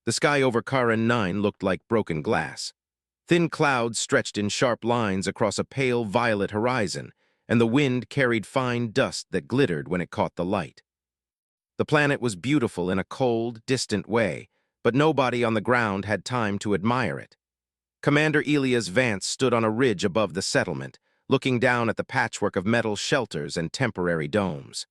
The sky over Karen 9 looked like broken glass. Thin clouds stretched in sharp lines across a pale violet horizon, and the wind carried fine dust that glittered when it caught the light. The planet was beautiful in a cold, distant way, but nobody on the ground had time to admire it. Commander Elias Vance stood on a ridge above the settlement, looking down at the patchwork of metal shelters and temporary domes.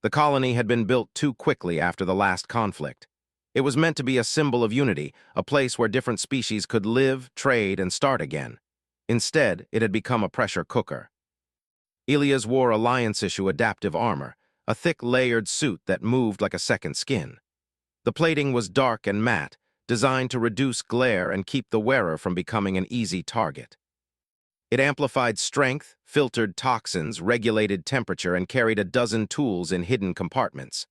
The colony had been built too quickly after the last conflict. It was meant to be a symbol of unity, a place where different species could live, trade, and start again. Instead, it had become a pressure cooker. Elias wore Alliance-issue adaptive armor, a thick layered suit that moved like a second skin. The plating was dark and matte, designed to reduce glare and keep the wearer from becoming an easy target. It amplified strength, filtered toxins, regulated temperature, and carried a dozen tools in hidden compartments.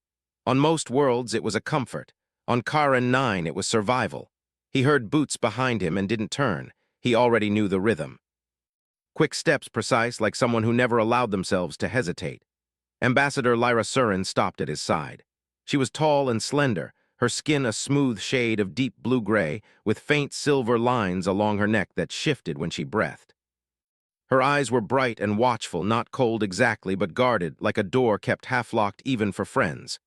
On most worlds, it was a comfort. On Karen 9, it was survival. He heard boots behind him and didn't turn. He already knew the rhythm. Quick steps, precise, like someone who never allowed themselves to hesitate. Ambassador Lyra Surin stopped at his side. She was tall and slender, her skin a smooth shade of deep blue-gray, with faint silver lines along her neck that shifted when she breathed. Her eyes were bright and watchful, not cold exactly, but guarded, like a door kept half-locked even for friends.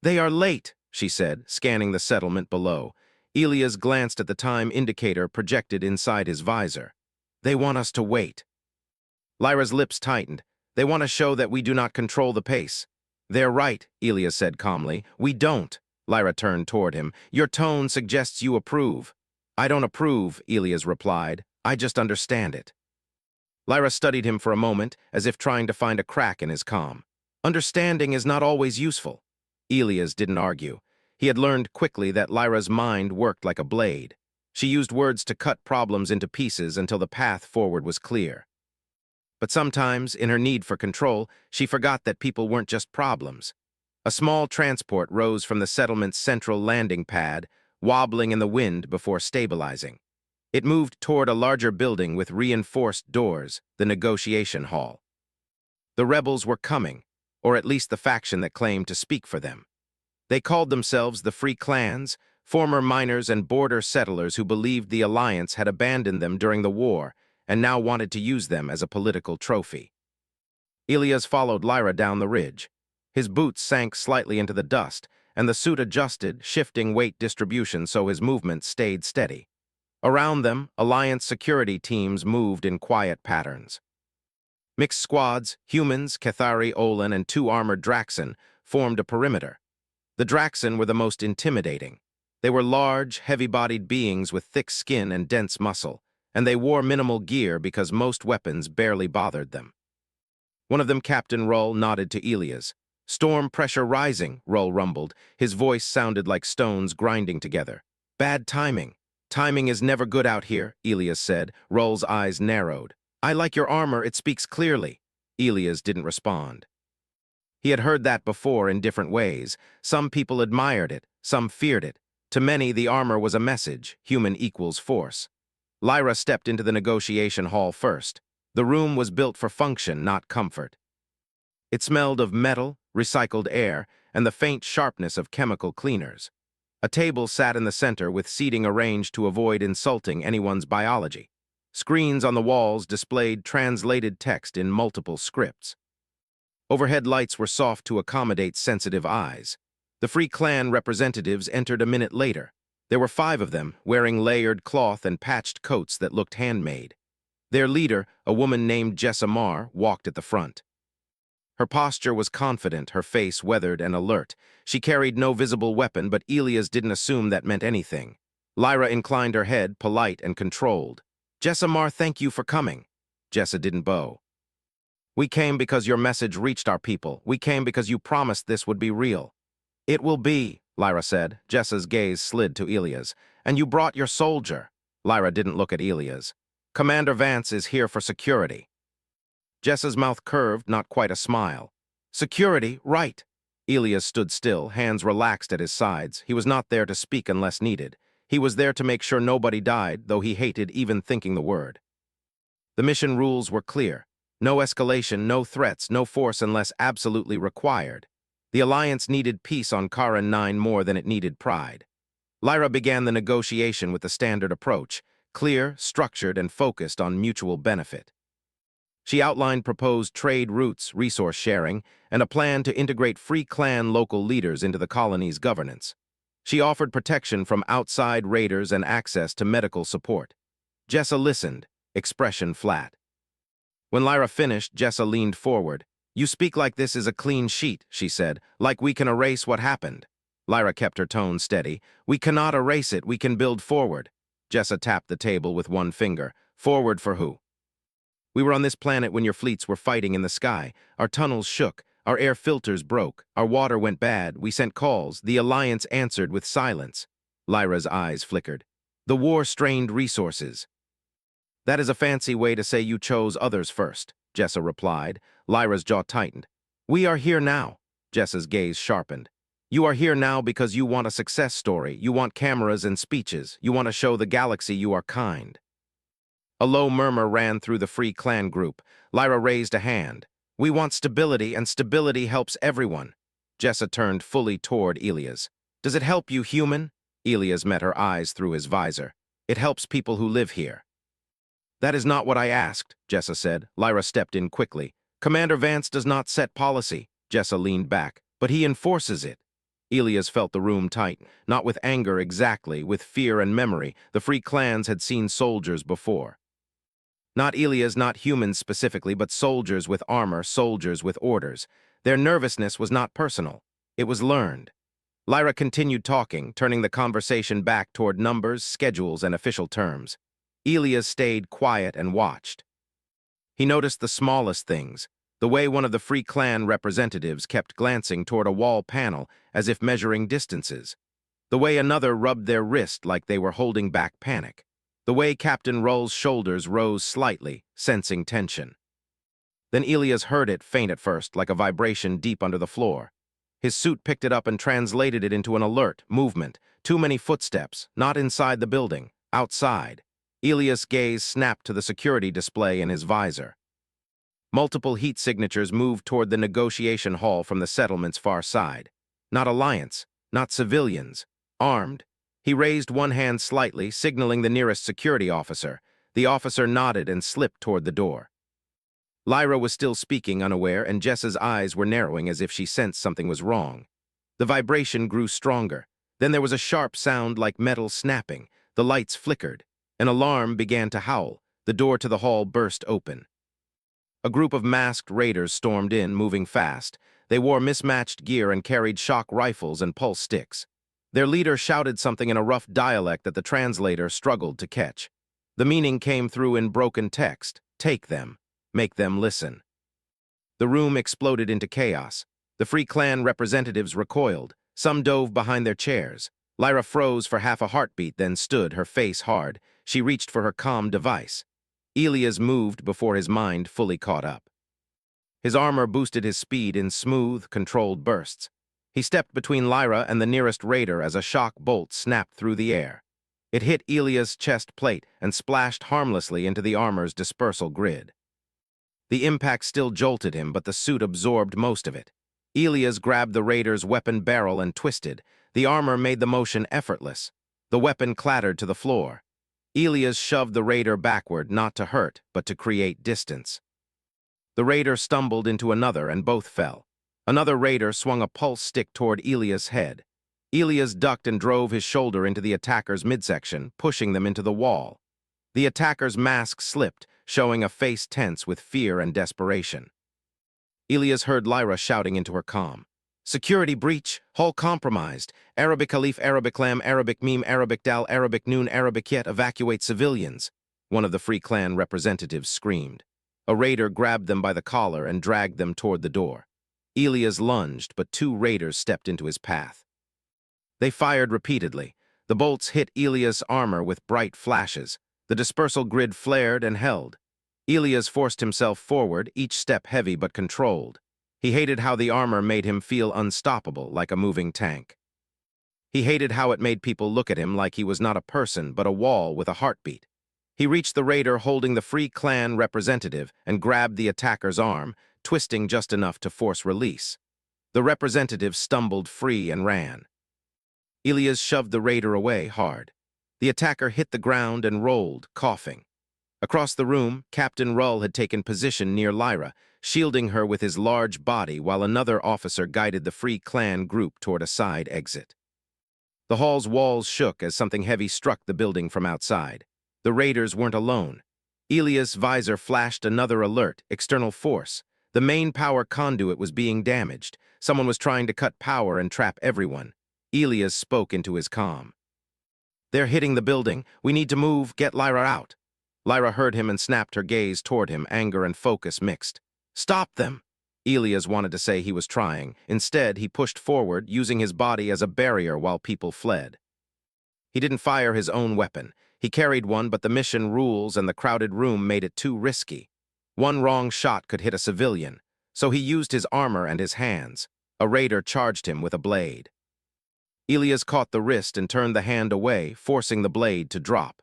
"They are late," she said, scanning the settlement below. Elias glanced at the time indicator projected inside his visor. "They want us to wait." Lyra's lips tightened. "They want to show that we do not control the pace." "They're right," Elias said calmly. "We don't." Lyra turned toward him. "Your tone suggests you approve." "I don't approve," Elias replied. "I just understand it." Lyra studied him for a moment, as if trying to find a crack in his calm. "Understanding is not always useful." Elias didn't argue. He had learned quickly that Lyra's mind worked like a blade. She used words to cut problems into pieces until the path forward was clear. But sometimes, in her need for control, she forgot that people weren't just problems. A small transport rose from the settlement's central landing pad, wobbling in the wind before stabilizing. It moved toward a larger building with reinforced doors, the negotiation hall. The rebels were coming, or at least the faction that claimed to speak for them. They called themselves the Free Clans, former miners and border settlers who believed the Alliance had abandoned them during the war and now wanted to use them as a political trophy. Elias followed Lyra down the ridge. His boots sank slightly into the dust, and the suit adjusted, shifting weight distribution so his movement stayed steady. Around them, Alliance security teams moved in quiet patterns. Mixed squads, humans, Cathari, Olin, and 2 armored Draxen, formed a perimeter. The Draxen were the most intimidating. They were large, heavy-bodied beings with thick skin and dense muscle, and they wore minimal gear because most weapons barely bothered them. One of them, Captain Rull, nodded to Elias. "Storm pressure rising," Rull rumbled. His voice sounded like stones grinding together. "Bad timing." "Timing is never good out here," Elias said. Rull's eyes narrowed. "I like your armor, it speaks clearly." Elias didn't respond. He had heard that before in different ways. Some people admired it, some feared it. To many, the armor was a message, human equals force. Lyra stepped into the negotiation hall first. The room was built for function, not comfort. It smelled of metal, recycled air, and the faint sharpness of chemical cleaners. A table sat in the center with seating arranged to avoid insulting anyone's biology. Screens on the walls displayed translated text in multiple scripts. Overhead lights were soft to accommodate sensitive eyes. The Free Clan representatives entered a minute later. There were 5 of them, wearing layered cloth and patched coats that looked handmade. Their leader, a woman named Jessa Marr, walked at the front. Her posture was confident, her face weathered and alert. She carried no visible weapon, but Elias didn't assume that meant anything. Lyra inclined her head, polite and controlled. "Jessa Marr, thank you for coming." Jessa didn't bow. "We came because your message reached our people. We came because you promised this would be real." "It will be," Lyra said. Jessa's gaze slid to Elias. "And you brought your soldier." Lyra didn't look at Elias. "Commander Vance is here for security." Jessa's mouth curved, not quite a smile. "Security, right." Elias stood still, hands relaxed at his sides. He was not there to speak unless needed. He was there to make sure nobody died, though he hated even thinking the word. The mission rules were clear. No escalation, no threats, no force unless absolutely required. The Alliance needed peace on Karen 9 more than it needed pride. Lyra began the negotiation with the standard approach, clear, structured, and focused on mutual benefit. She outlined proposed trade routes, resource sharing, and a plan to integrate free clan local leaders into the colony's governance. She offered protection from outside raiders and access to medical support. Jessa listened, expression flat. When Lyra finished, Jessa leaned forward. "You speak like this is a clean sheet," she said, "like we can erase what happened." Lyra kept her tone steady. "We cannot erase it, we can build forward." Jessa tapped the table with one finger. "Forward for who?" "We were on this planet when your fleets were fighting in the sky. Our tunnels shook. Our air filters broke. Our water went bad. We sent calls. The Alliance answered with silence." Lyra's eyes flickered. "The war strained resources." "That is a fancy way to say you chose others first," Jessa replied. Lyra's jaw tightened. "We are here now." Jessa's gaze sharpened. "You are here now because you want a success story. You want cameras and speeches. You want to show the galaxy you are kind." A low murmur ran through the Free Clan group. Lyra raised a hand. "We want stability, and stability helps everyone." Jessa turned fully toward Elias. "Does it help you, human?" Elias met her eyes through his visor. "It helps people who live here." "That is not what I asked," Jessa said. Lyra stepped in quickly. "Commander Vance does not set policy." Jessa leaned back. "But he enforces it." Elias felt the room tighten, not with anger exactly, with fear and memory. The Free Clans had seen soldiers before. Not Elias, not humans specifically, but soldiers with armor, soldiers with orders. Their nervousness was not personal. It was learned. Lyra continued talking, turning the conversation back toward numbers, schedules, and official terms. Elias stayed quiet and watched. He noticed the smallest things, the way one of the Free Clan representatives kept glancing toward a wall panel as if measuring distances, the way another rubbed their wrist like they were holding back panic, the way Captain Rull's shoulders rose slightly, sensing tension. Then Elias heard it, faint at first, like a vibration deep under the floor. His suit picked it up and translated it into an alert, movement, too many footsteps, not inside the building, outside. Elias' gaze snapped to the security display in his visor. Multiple heat signatures moved toward the negotiation hall from the settlement's far side. Not Alliance, not civilians, armed. He raised one hand slightly, signaling the nearest security officer. The officer nodded and slipped toward the door. Lyra was still speaking, unaware, and Jessa's eyes were narrowing as if she sensed something was wrong. The vibration grew stronger. Then there was a sharp sound like metal snapping. The lights flickered. An alarm began to howl. The door to the hall burst open. A group of masked raiders stormed in, moving fast. They wore mismatched gear and carried shock rifles and pulse sticks. Their leader shouted something in a rough dialect that the translator struggled to catch. The meaning came through in broken text. "Take them. Make them listen." The room exploded into chaos. The Free Clan representatives recoiled. Some dove behind their chairs. Lyra froze for half a heartbeat, then stood, her face hard. She reached for her comm device. Elias moved before his mind fully caught up. His armor boosted his speed in smooth, controlled bursts. He stepped between Lyra and the nearest raider as a shock bolt snapped through the air. It hit Elias' chest plate and splashed harmlessly into the armor's dispersal grid. The impact still jolted him, but the suit absorbed most of it. Elias grabbed the raider's weapon barrel and twisted. The armor made the motion effortless. The weapon clattered to the floor. Elias shoved the raider backward, not to hurt, but to create distance. The raider stumbled into another, and both fell. Another raider swung a pulse stick toward Elias' head. Elias ducked and drove his shoulder into the attacker's midsection, pushing them into the wall. The attacker's mask slipped, showing a face tense with fear and desperation. Elias heard Lyra shouting into her comm. "Security breach, hull compromised, Arabic Alif, Arabic Lam, Arabic Meme, Arabic Dal, Arabic Noon, Arabic Yet, evacuate civilians," one of the Free Clan representatives screamed. A raider grabbed them by the collar and dragged them toward the door. Elias lunged, but two raiders stepped into his path. They fired repeatedly. The bolts hit Elias' armor with bright flashes. The dispersal grid flared and held. Elias forced himself forward, each step heavy but controlled. He hated how the armor made him feel unstoppable, like a moving tank. He hated how it made people look at him like he was not a person, but a wall with a heartbeat. He reached the raider holding the Free Clan representative and grabbed the attacker's arm, twisting just enough to force release. The representative stumbled free and ran. Elias shoved the raider away hard. The attacker hit the ground and rolled, coughing. Across the room, Captain Rull had taken position near Lyra, shielding her with his large body while another officer guided the Free Clan group toward a side exit. The hall's walls shook as something heavy struck the building from outside. The raiders weren't alone. Elias' visor flashed another alert, external force. The main power conduit was being damaged. Someone was trying to cut power and trap everyone. Elias spoke into his comm. "They're hitting the building. We need to move. Get Lyra out." Lyra heard him and snapped her gaze toward him, anger and focus mixed. "Stop them!" Elias wanted to say he was trying. Instead, he pushed forward, using his body as a barrier while people fled. He didn't fire his own weapon. He carried one, but the mission rules and the crowded room made it too risky. One wrong shot could hit a civilian, so he used his armor and his hands. A raider charged him with a blade. Elias caught the wrist and turned the hand away, forcing the blade to drop.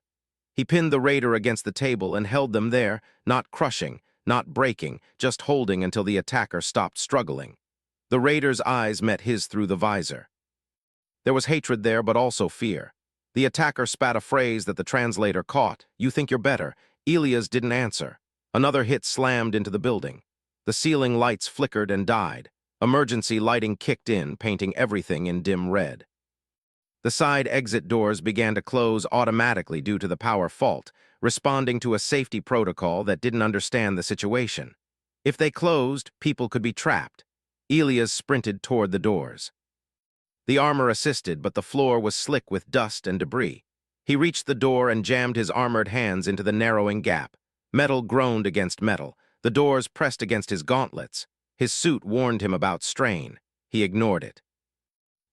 He pinned the raider against the table and held them there, not crushing, not breaking, just holding until the attacker stopped struggling. The raider's eyes met his through the visor. There was hatred there, but also fear. The attacker spat a phrase that the translator caught. "You think you're better." Elias didn't answer. Another hit slammed into the building. The ceiling lights flickered and died. Emergency lighting kicked in, painting everything in dim red. The side exit doors began to close automatically due to the power fault, responding to a safety protocol that didn't understand the situation. If they closed, people could be trapped. Elias sprinted toward the doors. The armor assisted, but the floor was slick with dust and debris. He reached the door and jammed his armored hands into the narrowing gap. Metal groaned against metal. The doors pressed against his gauntlets. His suit warned him about strain. He ignored it.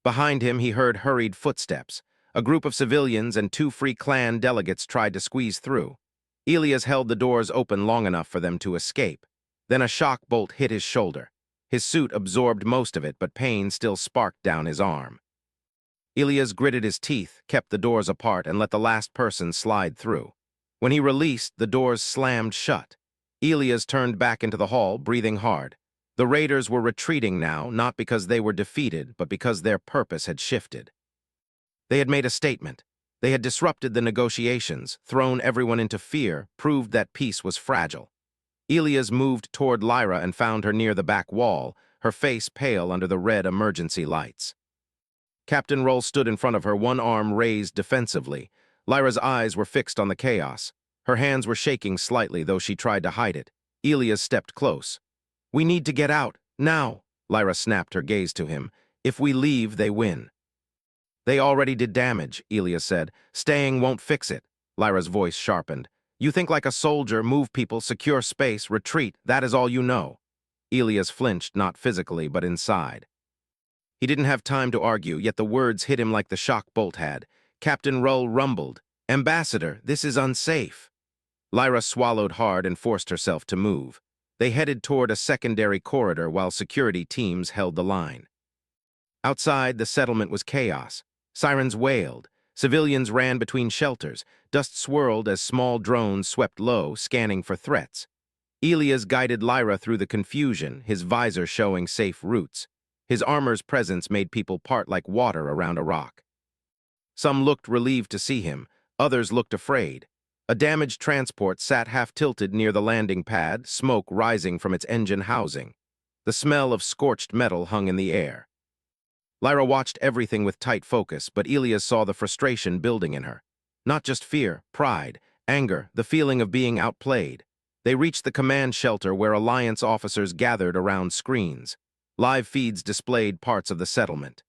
Behind him, he heard hurried footsteps. A group of civilians and 2 Free Clan delegates tried to squeeze through. Elias held the doors open long enough for them to escape. Then a shock bolt hit his shoulder. His suit absorbed most of it, but pain still sparked down his arm. Elias gritted his teeth, kept the doors apart, and let the last person slide through. When he released, the doors slammed shut. Elias turned back into the hall, breathing hard. The raiders were retreating now, not because they were defeated, but because their purpose had shifted. They had made a statement. They had disrupted the negotiations, thrown everyone into fear, proved that peace was fragile. Elias moved toward Lyra and found her near the back wall, her face pale under the red emergency lights. Captain Rull stood in front of her, one arm raised defensively. Lyra's eyes were fixed on the chaos. Her hands were shaking slightly, though she tried to hide it. Elias stepped close. "We need to get out, now." Lyra snapped her gaze to him. "If we leave, they win." "They already did damage," Elias said. "Staying won't fix it." Lyra's voice sharpened. "You think like a soldier, move people, secure space, retreat. That is all you know." Elias flinched, not physically, but inside. He didn't have time to argue, yet the words hit him like the shock bolt had. Captain Rull rumbled, "Ambassador, this is unsafe." Lyra swallowed hard and forced herself to move. They headed toward a secondary corridor while security teams held the line. Outside, the settlement was chaos. Sirens wailed. Civilians ran between shelters. Dust swirled as small drones swept low, scanning for threats. Elias guided Lyra through the confusion, his visor showing safe routes. His armor's presence made people part like water around a rock. Some looked relieved to see him. Others looked afraid. A damaged transport sat half-tilted near the landing pad, smoke rising from its engine housing. The smell of scorched metal hung in the air. Lyra watched everything with tight focus, but Elias saw the frustration building in her. Not just fear, pride, anger, the feeling of being outplayed. They reached the command shelter where Alliance officers gathered around screens. Live feeds displayed parts of the settlement.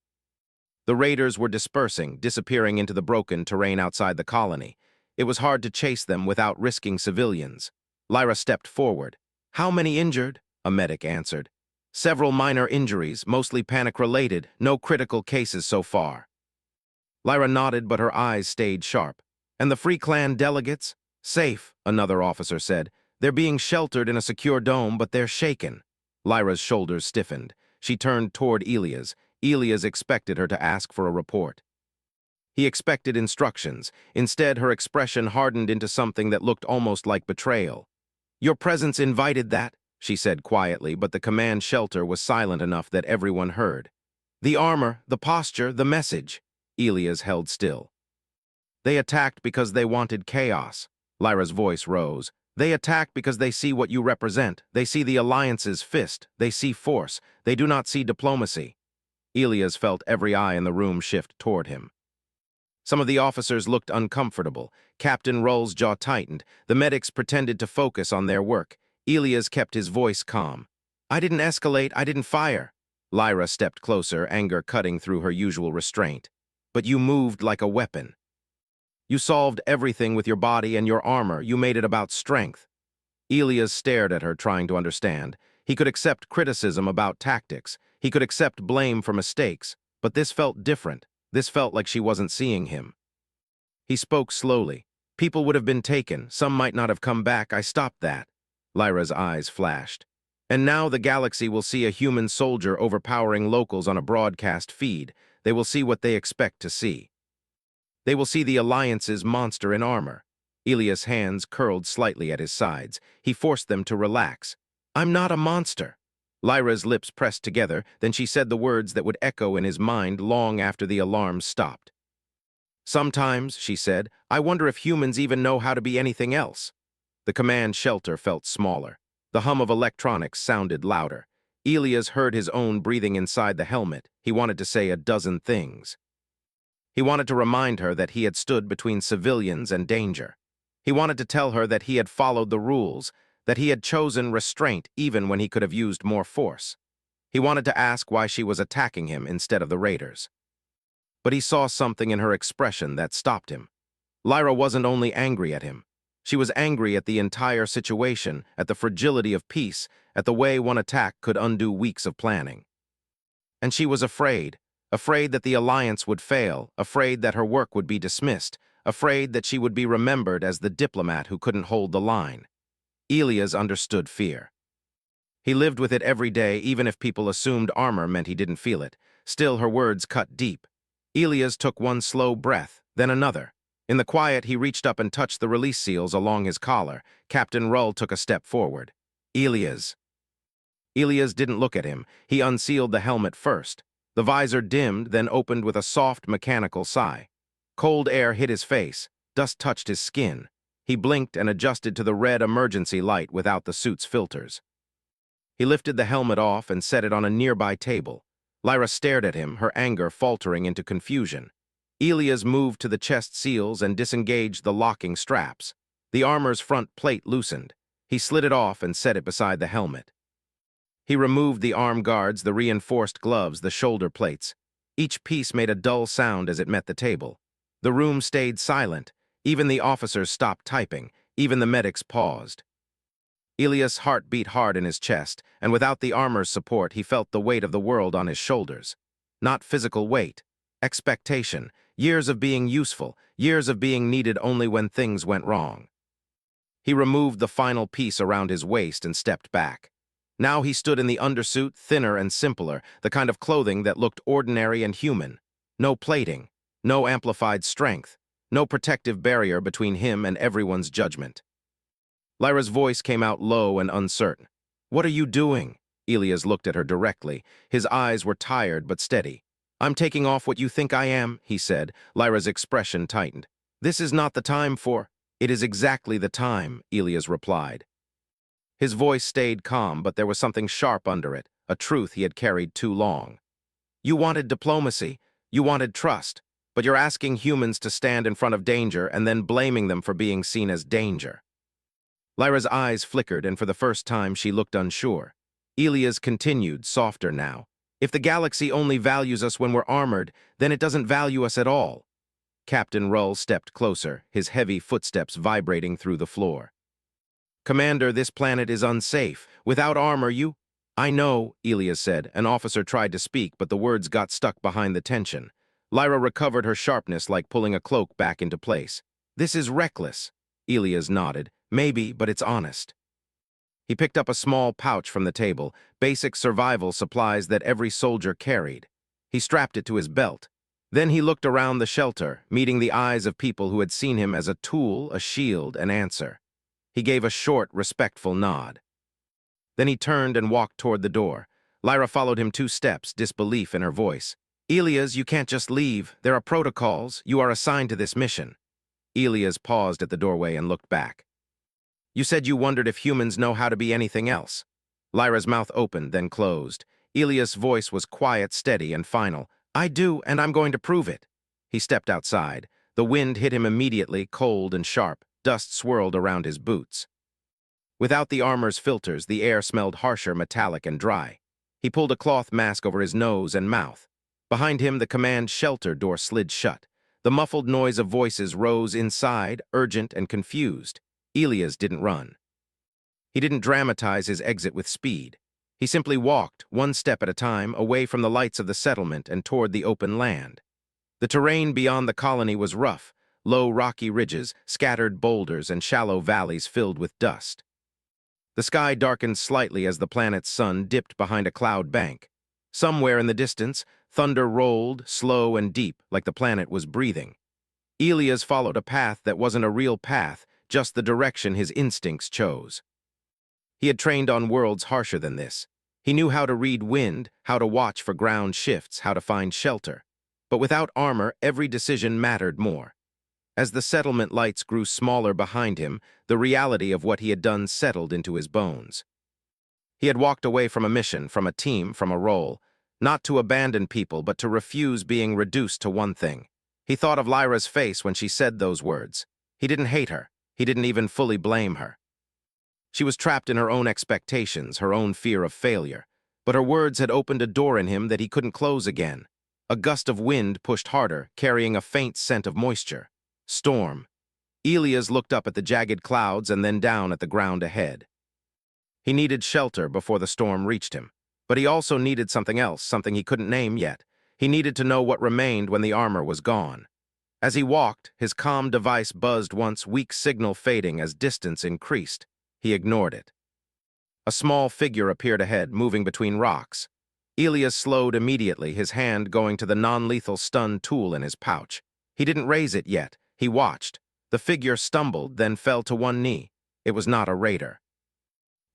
The raiders were dispersing, disappearing into the broken terrain outside the colony. It was hard to chase them without risking civilians. Lyra stepped forward. "How many injured?" a medic answered. "Several minor injuries, mostly panic-related, no critical cases so far." Lyra nodded, but her eyes stayed sharp. "And the Free Clan delegates?" "Safe," another officer said. "They're being sheltered in a secure dome, but they're shaken." Lyra's shoulders stiffened. She turned toward Elias. Elias expected her to ask for a report. He expected instructions. Instead, her expression hardened into something that looked almost like betrayal. "Your presence invited that," she said quietly, but the command shelter was silent enough that everyone heard. "The armor, the posture, the message." Elias held still. They attacked because they wanted chaos. Lyra's voice rose. They attack because they see what you represent. They see the Alliance's fist. They see force. They do not see diplomacy. Elias felt every eye in the room shift toward him. Some of the officers looked uncomfortable. Captain Rull's jaw tightened. The medics pretended to focus on their work. Elias kept his voice calm. I didn't escalate. I didn't fire. Lyra stepped closer, anger cutting through her usual restraint. But you moved like a weapon. You solved everything with your body and your armor. You made it about strength. Elias stared at her, trying to understand. He could accept criticism about tactics. He could accept blame for mistakes. But this felt different. This felt like she wasn't seeing him. He spoke slowly. People would have been taken. Some might not have come back. I stopped that. Lyra's eyes flashed. And now the galaxy will see a human soldier overpowering locals on a broadcast feed. They will see what they expect to see. They will see the Alliance's monster in armor. Elias' hands curled slightly at his sides. He forced them to relax. I'm not a monster. Lyra's lips pressed together, then she said the words that would echo in his mind long after the alarms stopped. Sometimes, she said, I wonder if humans even know how to be anything else. The command shelter felt smaller. The hum of electronics sounded louder. Elias heard his own breathing inside the helmet. He wanted to say a dozen things. He wanted to remind her that he had stood between civilians and danger. He wanted to tell her that he had followed the rules, that he had chosen restraint even when he could have used more force. He wanted to ask why she was attacking him instead of the raiders. But he saw something in her expression that stopped him. Lyra wasn't only angry at him. She was angry at the entire situation, at the fragility of peace, at the way one attack could undo weeks of planning. And she was afraid that the Alliance would fail, afraid that her work would be dismissed, afraid that she would be remembered as the diplomat who couldn't hold the line. Elias understood fear. He lived with it every day, even if people assumed armor meant he didn't feel it. Still, her words cut deep. Elias took one slow breath, then another. In the quiet, he reached up and touched the release seals along his collar. Captain Rull took a step forward. Elias. Elias didn't look at him. He unsealed the helmet first. The visor dimmed, then opened with a soft, mechanical sigh. Cold air hit his face. Dust touched his skin. He blinked and adjusted to the red emergency light without the suit's filters. He lifted the helmet off and set it on a nearby table. Lyra stared at him, her anger faltering into confusion. Elias moved to the chest seals and disengaged the locking straps. The armor's front plate loosened. He slid it off and set it beside the helmet. He removed the arm guards, the reinforced gloves, the shoulder plates. Each piece made a dull sound as it met the table. The room stayed silent. Even the officers stopped typing. Even the medics paused. Elias' heart beat hard in his chest, and without the armor's support, he felt the weight of the world on his shoulders. Not physical weight. Expectation. Years of being useful. Years of being needed only when things went wrong. He removed the final piece around his waist and stepped back. Now he stood in the undersuit, thinner and simpler, the kind of clothing that looked ordinary and human. No plating. No amplified strength. No protective barrier between him and everyone's judgment. Lyra's voice came out low and uncertain. What are you doing? Elias looked at her directly. His eyes were tired but steady. I'm taking off what you think I am, he said. Lyra's expression tightened. This is not the time for... It is exactly the time, Elias replied. His voice stayed calm, but there was something sharp under it, a truth he had carried too long. You wanted diplomacy. You wanted trust. But you're asking humans to stand in front of danger and then blaming them for being seen as danger. Lyra's eyes flickered, and for the first time she looked unsure. Elias continued, softer now. If the galaxy only values us when we're armored, then it doesn't value us at all. Captain Rull stepped closer, his heavy footsteps vibrating through the floor. Commander, this planet is unsafe. Without armor, you... I know, Elias said. An officer tried to speak, but the words got stuck behind the tension. Lyra recovered her sharpness like pulling a cloak back into place. This is reckless. Elias nodded. Maybe, but it's honest. He picked up a small pouch from the table, basic survival supplies that every soldier carried. He strapped it to his belt. Then he looked around the shelter, meeting the eyes of people who had seen him as a tool, a shield, an answer. He gave a short, respectful nod. Then he turned and walked toward the door. Lyra followed him 2 steps, disbelief in her voice. Elias, you can't just leave. There are protocols. You are assigned to this mission. Elias paused at the doorway and looked back. You said you wondered if humans know how to be anything else. Lyra's mouth opened, then closed. Elias' voice was quiet, steady, and final. I do, and I'm going to prove it. He stepped outside. The wind hit him immediately, cold and sharp. Dust swirled around his boots. Without the armor's filters, the air smelled harsher, metallic, and dry. He pulled a cloth mask over his nose and mouth. Behind him, the command shelter door slid shut. The muffled noise of voices rose inside, urgent and confused. Elias didn't run. He didn't dramatize his exit with speed. He simply walked, one step at a time, away from the lights of the settlement and toward the open land. The terrain beyond the colony was rough, low rocky ridges, scattered boulders, and shallow valleys filled with dust. The sky darkened slightly as the planet's sun dipped behind a cloud bank. Somewhere in the distance, thunder rolled, slow and deep, like the planet was breathing. Elias followed a path that wasn't a real path, just the direction his instincts chose. He had trained on worlds harsher than this. He knew how to read wind, how to watch for ground shifts, how to find shelter. But without armor, every decision mattered more. As the settlement lights grew smaller behind him, the reality of what he had done settled into his bones. He had walked away from a mission, from a team, from a role, not to abandon people, but to refuse being reduced to one thing. He thought of Lyra's face when she said those words. He didn't hate her. He didn't even fully blame her. She was trapped in her own expectations, her own fear of failure. But her words had opened a door in him that he couldn't close again. A gust of wind pushed harder, carrying a faint scent of moisture. Storm. Elias looked up at the jagged clouds and then down at the ground ahead. He needed shelter before the storm reached him. But he also needed something else, something he couldn't name yet. He needed to know what remained when the armor was gone. As he walked, his comm device buzzed once, weak signal fading as distance increased. He ignored it. A small figure appeared ahead, moving between rocks. Elias slowed immediately, his hand going to the non-lethal stun tool in his pouch. He didn't raise it yet. He watched. The figure stumbled, then fell to one knee. It was not a raider.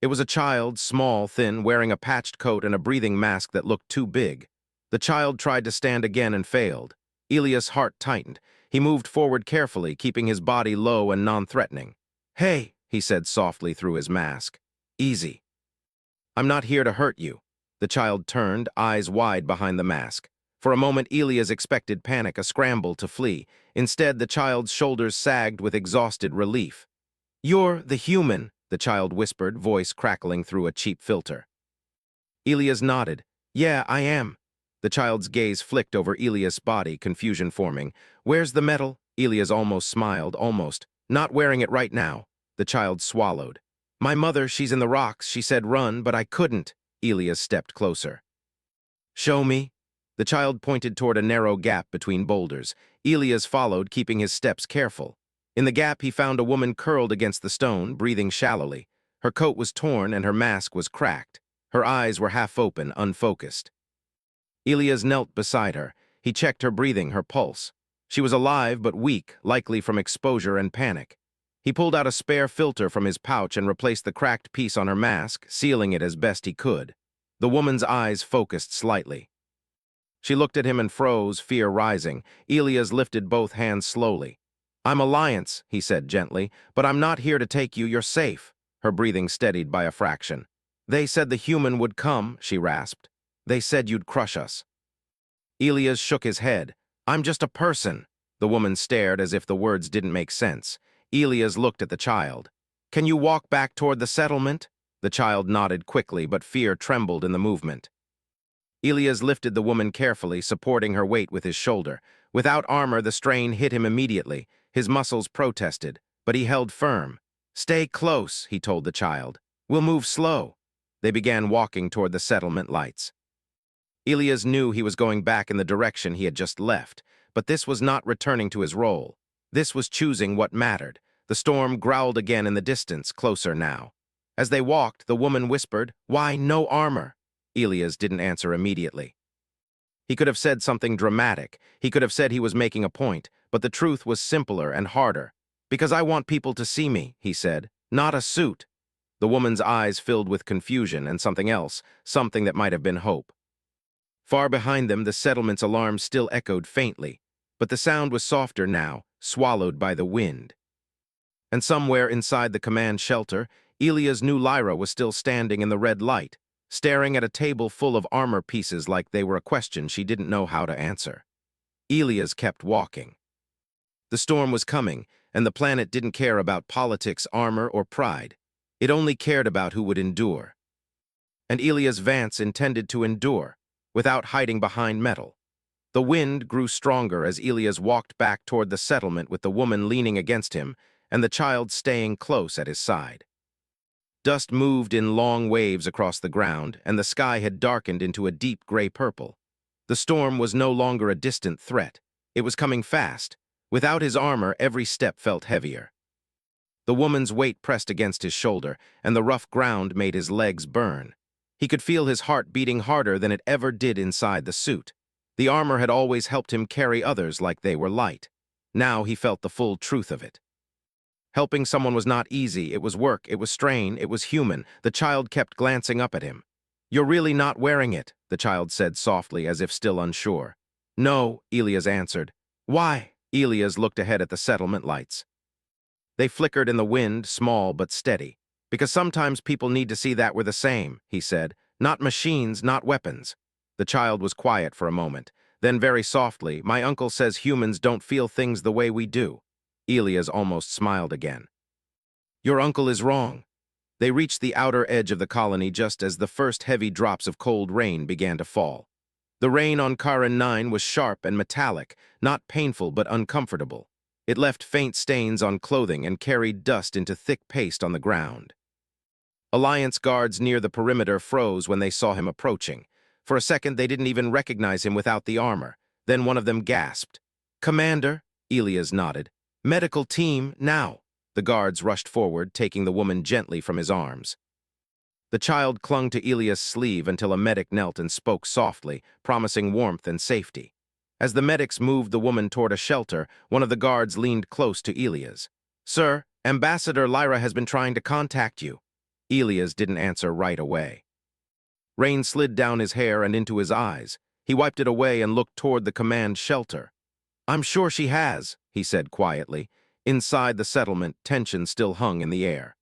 It was a child, small, thin, wearing a patched coat and a breathing mask that looked too big. The child tried to stand again and failed. Elias' heart tightened. He moved forward carefully, keeping his body low and non-threatening. Hey, he said softly through his mask. Easy. I'm not here to hurt you. The child turned, eyes wide behind the mask. For a moment, Elias expected panic, a scramble to flee. Instead, the child's shoulders sagged with exhausted relief. You're the human, the child whispered, voice crackling through a cheap filter. Elias nodded. Yeah, I am. The child's gaze flicked over Elias' body, confusion forming. Where's the metal? Elias almost smiled, almost. Not wearing it right now. The child swallowed. My mother, she's in the rocks. She said run, but I couldn't. Elias stepped closer. Show me. The child pointed toward a narrow gap between boulders. Elias followed, keeping his steps careful. In the gap, he found a woman curled against the stone, breathing shallowly. Her coat was torn and her mask was cracked. Her eyes were half open, unfocused. Elias knelt beside her. He checked her breathing, her pulse. She was alive but weak, likely from exposure and panic. He pulled out a spare filter from his pouch and replaced the cracked piece on her mask, sealing it as best he could. The woman's eyes focused slightly. She looked at him and froze, fear rising. Elias lifted both hands slowly. I'm Alliance, he said gently, but I'm not here to take you. You're safe. Her breathing steadied by a fraction. They said the human would come, she rasped. They said you'd crush us. Elias shook his head. I'm just a person. The woman stared as if the words didn't make sense. Elias looked at the child. Can you walk back toward the settlement? The child nodded quickly, but fear trembled in the movement. Elias lifted the woman carefully, supporting her weight with his shoulder. Without armor, the strain hit him immediately. His muscles protested, but he held firm. Stay close, he told the child. We'll move slow. They began walking toward the settlement lights. Elias knew he was going back in the direction he had just left, but this was not returning to his role. This was choosing what mattered. The storm growled again in the distance, closer now. As they walked, the woman whispered, Why no armor? Elias didn't answer immediately. He could have said something dramatic. He could have said he was making a point, but the truth was simpler and harder. Because I want people to see me, he said, not a suit. The woman's eyes filled with confusion and something else, something that might have been hope. Far behind them, the settlement's alarm still echoed faintly, but the sound was softer now, swallowed by the wind. And somewhere inside the command shelter, Elias knew Lyra was still standing in the red light, staring at a table full of armor pieces like they were a question she didn't know how to answer. Elias kept walking. The storm was coming, and the planet didn't care about politics, armor, or pride. It only cared about who would endure. And Elias Vance intended to endure, without hiding behind metal. The wind grew stronger as Elias walked back toward the settlement with the woman leaning against him and the child staying close at his side. Dust moved in long waves across the ground, and the sky had darkened into a deep gray purple. The storm was no longer a distant threat. It was coming fast. Without his armor, every step felt heavier. The woman's weight pressed against his shoulder, and the rough ground made his legs burn. He could feel his heart beating harder than it ever did inside the suit. The armor had always helped him carry others like they were light. Now he felt the full truth of it. Helping someone was not easy. It was work, it was strain, it was human. The child kept glancing up at him. "You're really not wearing it," the child said softly, as if still unsure. "No," Elias answered. "Why?" Elias looked ahead at the settlement lights. They flickered in the wind, small but steady. "Because sometimes people need to see that we're the same," he said. "Not machines, not weapons." The child was quiet for a moment. Then very softly, "My uncle says humans don't feel things the way we do." Elias almost smiled again. "Your uncle is wrong." They reached the outer edge of the colony just as the first heavy drops of cold rain began to fall. The rain on Karen 9 was sharp and metallic, not painful but uncomfortable. It left faint stains on clothing and carried dust into thick paste on the ground. Alliance guards near the perimeter froze when they saw him approaching. For a second, they didn't even recognize him without the armor. Then one of them gasped. "Commander," Elias nodded. "Medical team, now." The guards rushed forward, taking the woman gently from his arms. The child clung to Elias' sleeve until a medic knelt and spoke softly, promising warmth and safety. As the medics moved the woman toward a shelter, one of the guards leaned close to Elias. "Sir, Ambassador Lyra has been trying to contact you." Elias didn't answer right away. Rain slid down his hair and into his eyes. He wiped it away and looked toward the command shelter. "I'm sure she has," he said quietly. Inside the settlement, tension still hung in the air.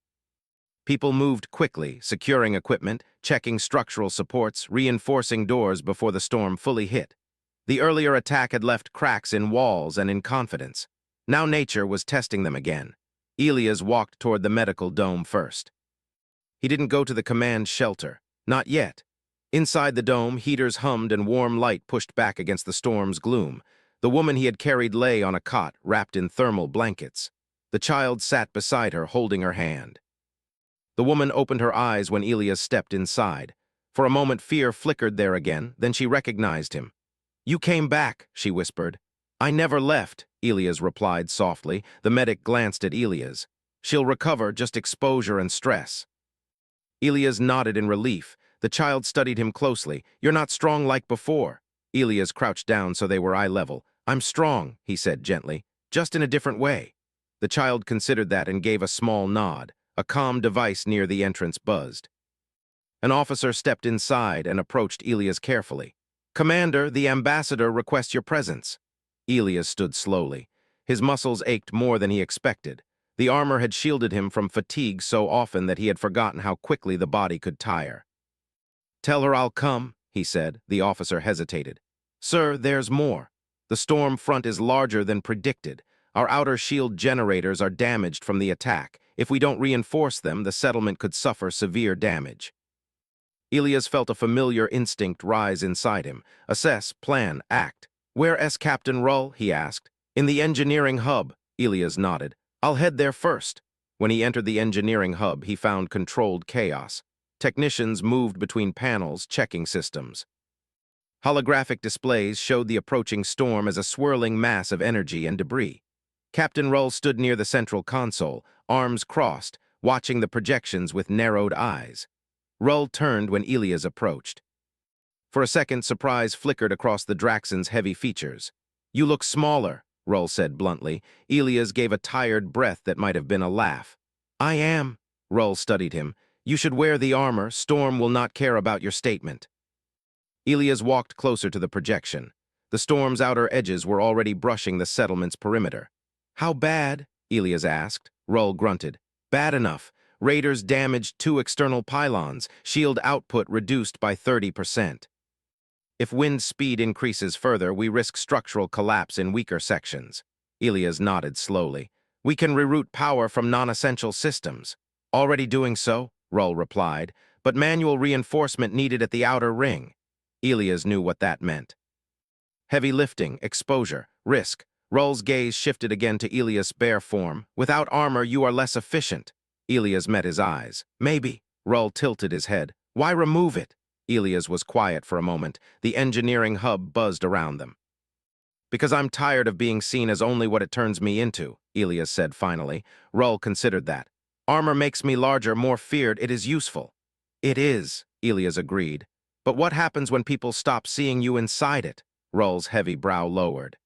People moved quickly, securing equipment, checking structural supports, reinforcing doors before the storm fully hit. The earlier attack had left cracks in walls and in confidence. Now nature was testing them again. Elias walked toward the medical dome first. He didn't go to the command shelter. Not yet. Inside the dome, heaters hummed and warm light pushed back against the storm's gloom. The woman he had carried lay on a cot, wrapped in thermal blankets. The child sat beside her, holding her hand. The woman opened her eyes when Elias stepped inside. For a moment, fear flickered there again, then she recognized him. "You came back," she whispered. "I never left," Elias replied softly. The medic glanced at Elias. "She'll recover, just exposure and stress." Elias nodded in relief. The child studied him closely. "You're not strong like before." Elias crouched down so they were eye level. "I'm strong," he said gently, "just in a different way." The child considered that and gave a small nod. A comm device near the entrance buzzed. An officer stepped inside and approached Elias carefully. "Commander, the ambassador requests your presence." Elias stood slowly. His muscles ached more than he expected. The armor had shielded him from fatigue so often that he had forgotten how quickly the body could tire. "Tell her I'll come," he said. The officer hesitated. "Sir, there's more. The storm front is larger than predicted. Our outer shield generators are damaged from the attack. If we don't reinforce them, the settlement could suffer severe damage." Elias felt a familiar instinct rise inside him. Assess, plan, act. "Where's Captain Rull?" he asked. "In the engineering hub," Elias nodded. "I'll head there first." When he entered the engineering hub, he found controlled chaos. Technicians moved between panels, checking systems. Holographic displays showed the approaching storm as a swirling mass of energy and debris. Captain Rull stood near the central console, arms crossed, watching the projections with narrowed eyes. Rull turned when Elias approached. For a second, surprise flickered across the Draxon's heavy features. "You look smaller," Rull said bluntly. Elias gave a tired breath that might have been a laugh. "I am." Rull studied him. "You should wear the armor. Storm will not care about your statement." Elias walked closer to the projection. The storm's outer edges were already brushing the settlement's perimeter. How bad? Elias asked. Rull grunted. Bad enough. Raiders damaged 2 external pylons, shield output reduced by 30%. If wind speed increases further, we risk structural collapse in weaker sections. Elias nodded slowly. We can reroute power from non-essential systems. Already doing so, Rull replied, but manual reinforcement needed at the outer ring. Elias knew what that meant. Heavy lifting, exposure, risk. Rull's gaze shifted again to Elias' bare form. Without armor, you are less efficient. Elias met his eyes. Maybe. Rull tilted his head. Why remove it? Elias was quiet for a moment. The engineering hub buzzed around them. Because I'm tired of being seen as only what it turns me into, Elias said finally. Rull considered that. Armor makes me larger, more feared. It is useful. It is, Elias agreed. But what happens when people stop seeing you inside it? Rull's heavy brow lowered.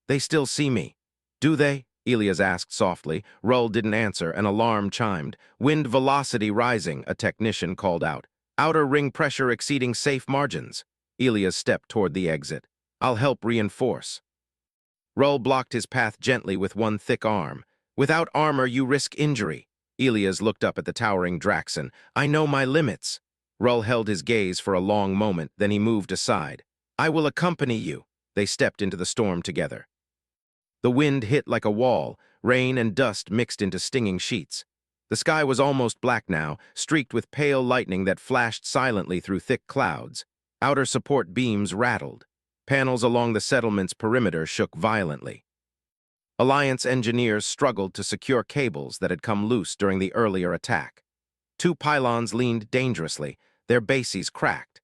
They still see me. Do they? Elias asked softly. Rull didn't answer. An alarm chimed. Wind velocity rising, a technician called out. Outer ring pressure exceeding safe margins. Elias stepped toward the exit. I'll help reinforce. Rull blocked his path gently with one thick arm. Without armor, you risk injury. Elias looked up at the towering Draxon. I know my limits. Rull held his gaze for a long moment, then he moved aside. I will accompany you. They stepped into the storm together. The wind hit like a wall, rain and dust mixed into stinging sheets. The sky was almost black now, streaked with pale lightning that flashed silently through thick clouds. Outer support beams rattled. Panels along the settlement's perimeter shook violently. Alliance engineers struggled to secure cables that had come loose during the earlier attack. 2 pylons leaned dangerously, their bases cracked.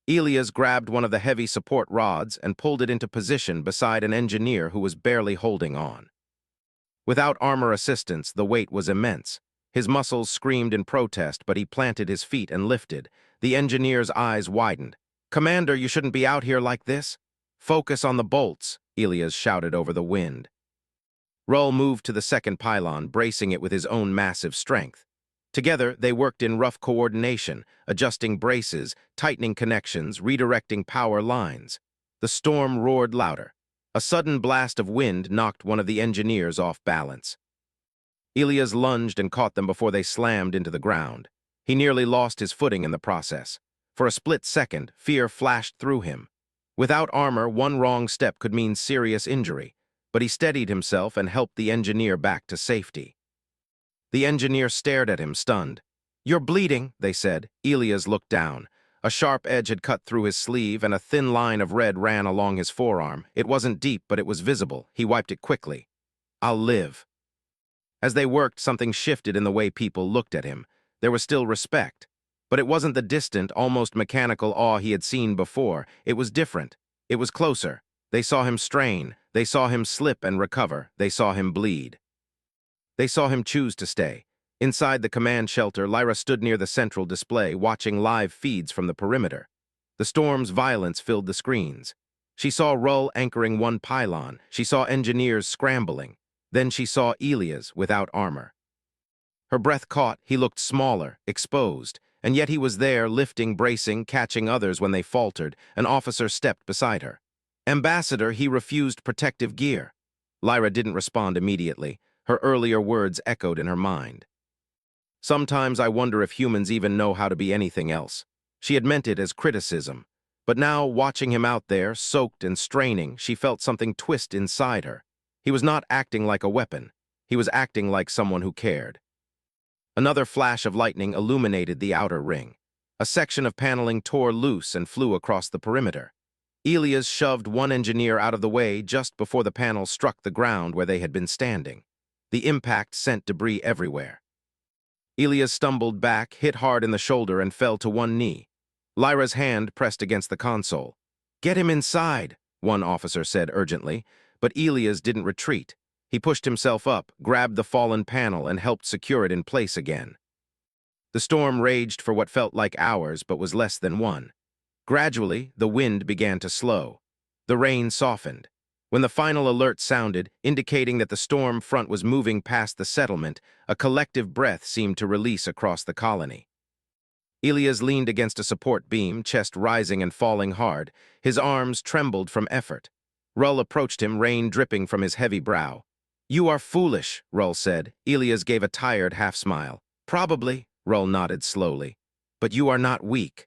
Elias grabbed one of the heavy support rods and pulled it into position beside an engineer who was barely holding on. Without armor assistance, the weight was immense. His muscles screamed in protest, but he planted his feet and lifted. The engineer's eyes widened. Commander, you shouldn't be out here like this. Focus on the bolts, Elias shouted over the wind. Rull moved to the second pylon, bracing it with his own massive strength. Together, they worked in rough coordination, adjusting braces, tightening connections, redirecting power lines. The storm roared louder. A sudden blast of wind knocked one of the engineers off balance. Elias lunged and caught them before they slammed into the ground. He nearly lost his footing in the process. For a split second, fear flashed through him. Without armor, one wrong step could mean serious injury, but he steadied himself and helped the engineer back to safety. The engineer stared at him, stunned. You're bleeding, they said. Elias looked down. A sharp edge had cut through his sleeve, and a thin line of red ran along his forearm. It wasn't deep, but it was visible. He wiped it quickly. I'll live. As they worked, something shifted in the way people looked at him. There was still respect. But it wasn't the distant, almost mechanical awe he had seen before. It was different. It was closer. They saw him strain. They saw him slip and recover. They saw him bleed. They saw him choose to stay. Inside the command shelter, Lyra stood near the central display, watching live feeds from the perimeter. The storm's violence filled the screens. She saw Rull anchoring one pylon. She saw engineers scrambling. Then she saw Elias without armor. Her breath caught. He looked smaller, exposed, and yet he was there, lifting, bracing, catching others when they faltered. An officer stepped beside her. Ambassador, he refused protective gear. Lyra didn't respond immediately. Her earlier words echoed in her mind. Sometimes I wonder if humans even know how to be anything else. She had meant it as criticism. But now, watching him out there, soaked and straining, she felt something twist inside her. He was not acting like a weapon. He was acting like someone who cared. Another flash of lightning illuminated the outer ring. A section of paneling tore loose and flew across the perimeter. Elias shoved one engineer out of the way just before the panel struck the ground where they had been standing. The impact sent debris everywhere. Elias stumbled back, hit hard in the shoulder, and fell to one knee. Lyra's hand pressed against the console. Get him inside, one officer said urgently, but Elias didn't retreat. He pushed himself up, grabbed the fallen panel, and helped secure it in place again. The storm raged for what felt like hours, but was less than one. Gradually, the wind began to slow. The rain softened. When the final alert sounded, indicating that the storm front was moving past the settlement, a collective breath seemed to release across the colony. Elias leaned against a support beam, chest rising and falling hard. His arms trembled from effort. Rull approached him, rain dripping from his heavy brow. "You are foolish," Rull said. Elias gave a tired half-smile. "Probably," Rull nodded slowly. "But you are not weak."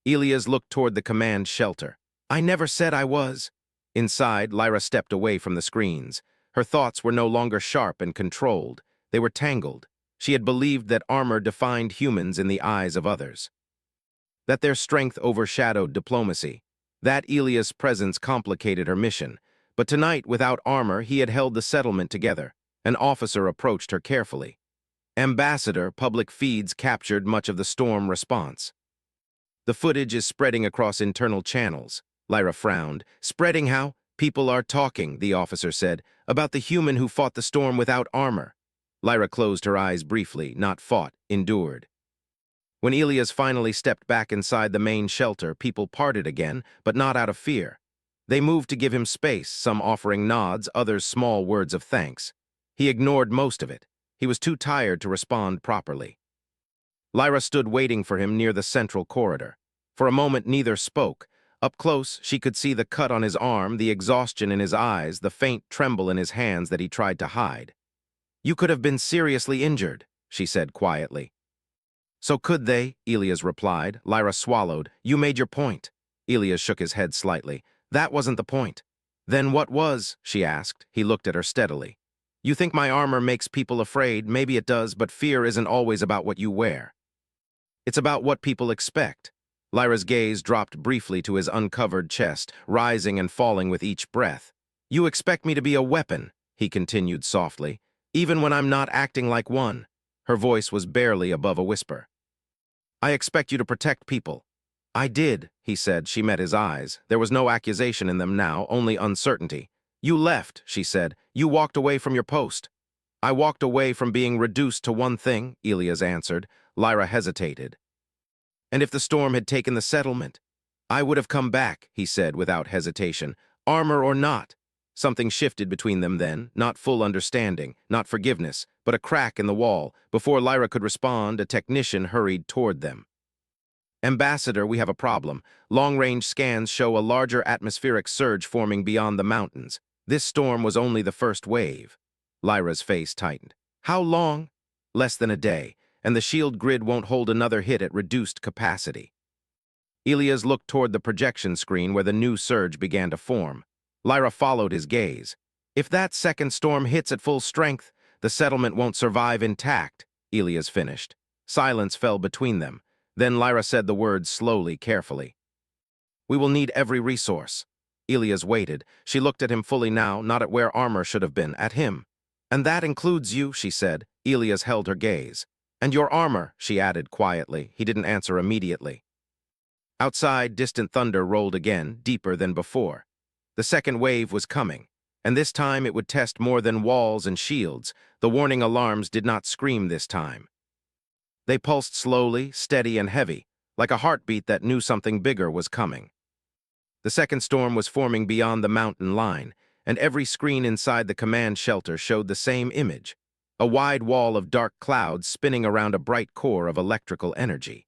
Elias looked toward the command shelter. "I never said I was." Inside, Lyra stepped away from the screens. Her thoughts were no longer sharp and controlled. They were tangled. She had believed that armor defined humans in the eyes of others, that their strength overshadowed diplomacy, that Elias' presence complicated her mission. But tonight, without armor, he had held the settlement together. An officer approached her carefully. "Ambassador, public feeds captured much of the storm response. The footage is spreading across internal channels." Lyra frowned. "Spreading how?" "People are talking," the officer said, "about the human who fought the storm without armor." Lyra closed her eyes briefly, not fought, endured. When Elias finally stepped back inside the main shelter, people parted again, but not out of fear. They moved to give him space, some offering nods, others small words of thanks. He ignored most of it. He was too tired to respond properly. Lyra stood waiting for him near the central corridor. For a moment, neither spoke. Up close, she could see the cut on his arm, the exhaustion in his eyes, the faint tremble in his hands that he tried to hide. "You could have been seriously injured," she said quietly. "So could they," Elias replied. Lyra swallowed. "You made your point." Elias shook his head slightly. "That wasn't the point." "Then what was?" she asked. He looked at her steadily. "You think my armor makes people afraid. Maybe it does, but fear isn't always about what you wear. It's about what people expect." Lyra's gaze dropped briefly to his uncovered chest, rising and falling with each breath. "You expect me to be a weapon," he continued softly, "even when I'm not acting like one." Her voice was barely above a whisper. "I expect you to protect people." "I did," he said. She met his eyes. There was no accusation in them now, only uncertainty. "You left," she said. "You walked away from your post." "I walked away from being reduced to one thing," Elias answered. Lyra hesitated. "And if the storm had taken the settlement?" "I would have come back," he said without hesitation. "Armor or not." Something shifted between them then, not full understanding, not forgiveness, but a crack in the wall. Before Lyra could respond, a technician hurried toward them. "Ambassador, we have a problem. Long-range scans show a larger atmospheric surge forming beyond the mountains. This storm was only the first wave." Lyra's face tightened. "How long?" "Less than a day, and the shield grid won't hold another hit at reduced capacity." Elias looked toward the projection screen where the new surge began to form. Lyra followed his gaze. "If that second storm hits at full strength, the settlement won't survive intact," Elias finished. Silence fell between them. Then Lyra said the words slowly, carefully. "We will need every resource." Elias waited. She looked at him fully now, not at where armor should have been, at him. "And that includes you," she said. Elias held her gaze. "And your armor," she added quietly. He didn't answer immediately. Outside, distant thunder rolled again, deeper than before. The second wave was coming, and this time it would test more than walls and shields. The warning alarms did not scream this time. They pulsed slowly, steady and heavy, like a heartbeat that knew something bigger was coming. The second storm was forming beyond the mountain line, and every screen inside the command shelter showed the same image, a wide wall of dark clouds spinning around a bright core of electrical energy.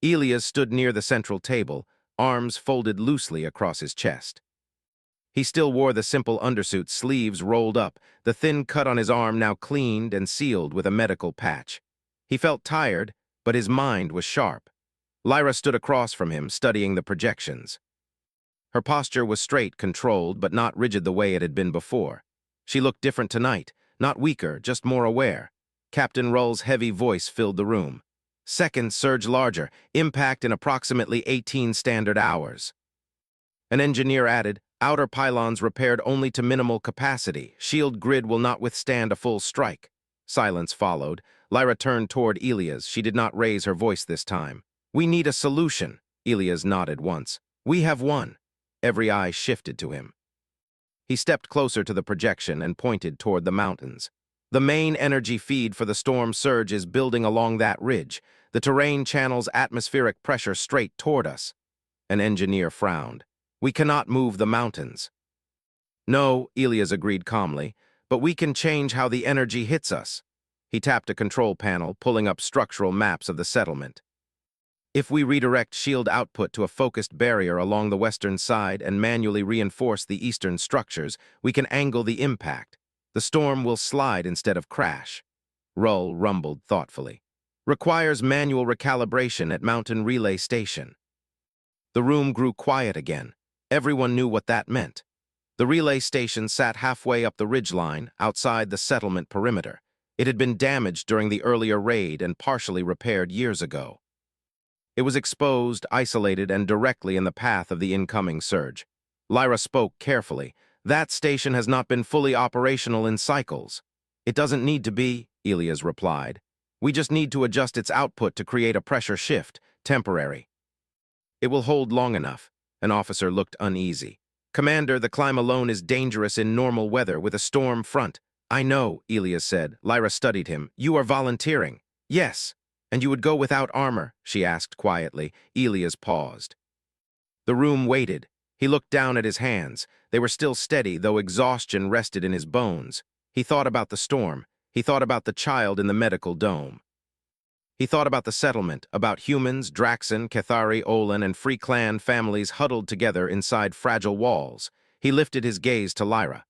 Elias stood near the central table, arms folded loosely across his chest. He still wore the simple undersuit, sleeves rolled up, the thin cut on his arm now cleaned and sealed with a medical patch. He felt tired, but his mind was sharp. Lyra stood across from him, studying the projections. Her posture was straight, controlled, but not rigid the way it had been before. She looked different tonight, not weaker, just more aware. Captain Rull's heavy voice filled the room. "Second surge larger, impact in approximately 18 standard hours." An engineer added, "Outer pylons repaired only to minimal capacity. Shield grid will not withstand a full strike." Silence followed. Lyra turned toward Elias. She did not raise her voice this time. "We need a solution." Elias nodded once. "We have one." Every eye shifted to him. He stepped closer to the projection and pointed toward the mountains. "The main energy feed for the storm surge is building along that ridge. The terrain channels atmospheric pressure straight toward us." An engineer frowned. "We cannot move the mountains." "No," Elias agreed calmly, "but we can change how the energy hits us." He tapped a control panel, pulling up structural maps of the settlement. If we redirect shield output to a focused barrier along the western side and manually reinforce the eastern structures, we can angle the impact. The storm will slide instead of crash. Rull rumbled thoughtfully. Requires manual recalibration at Mountain Relay Station. The room grew quiet again. Everyone knew what that meant. The relay station sat halfway up the ridgeline, outside the settlement perimeter. It had been damaged during the earlier raid and partially repaired years ago. It was exposed, isolated, and directly in the path of the incoming surge. Lyra spoke carefully. That station has not been fully operational in cycles. It doesn't need to be, Elias replied. We just need to adjust its output to create a pressure shift, temporary. It will hold long enough. An officer looked uneasy. Commander, the climb alone is dangerous in normal weather with a storm front. I know, Elias said. Lyra studied him. You are volunteering. Yes. And you would go without armor? She asked quietly. Elias paused. The room waited. He looked down at his hands. They were still steady, though exhaustion rested in his bones. He thought about the storm. He thought about the child in the medical dome. He thought about the settlement, about humans, Draxon, Cathari, Olin, and Free Clan families huddled together inside fragile walls. He lifted his gaze to Lyra.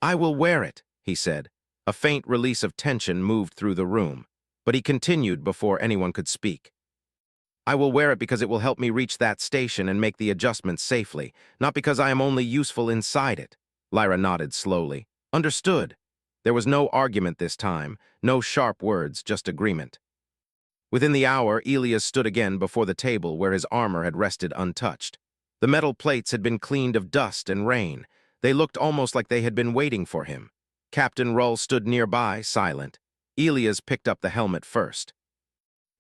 I will wear it, he said. A faint release of tension moved through the room, but he continued before anyone could speak. I will wear it because it will help me reach that station and make the adjustments safely, not because I am only useful inside it. Lyra nodded slowly. Understood. There was no argument this time, no sharp words, just agreement. Within the hour, Elias stood again before the table where his armor had rested untouched. The metal plates had been cleaned of dust and rain. They looked almost like they had been waiting for him. Captain Rull stood nearby, silent. Elias picked up the helmet first.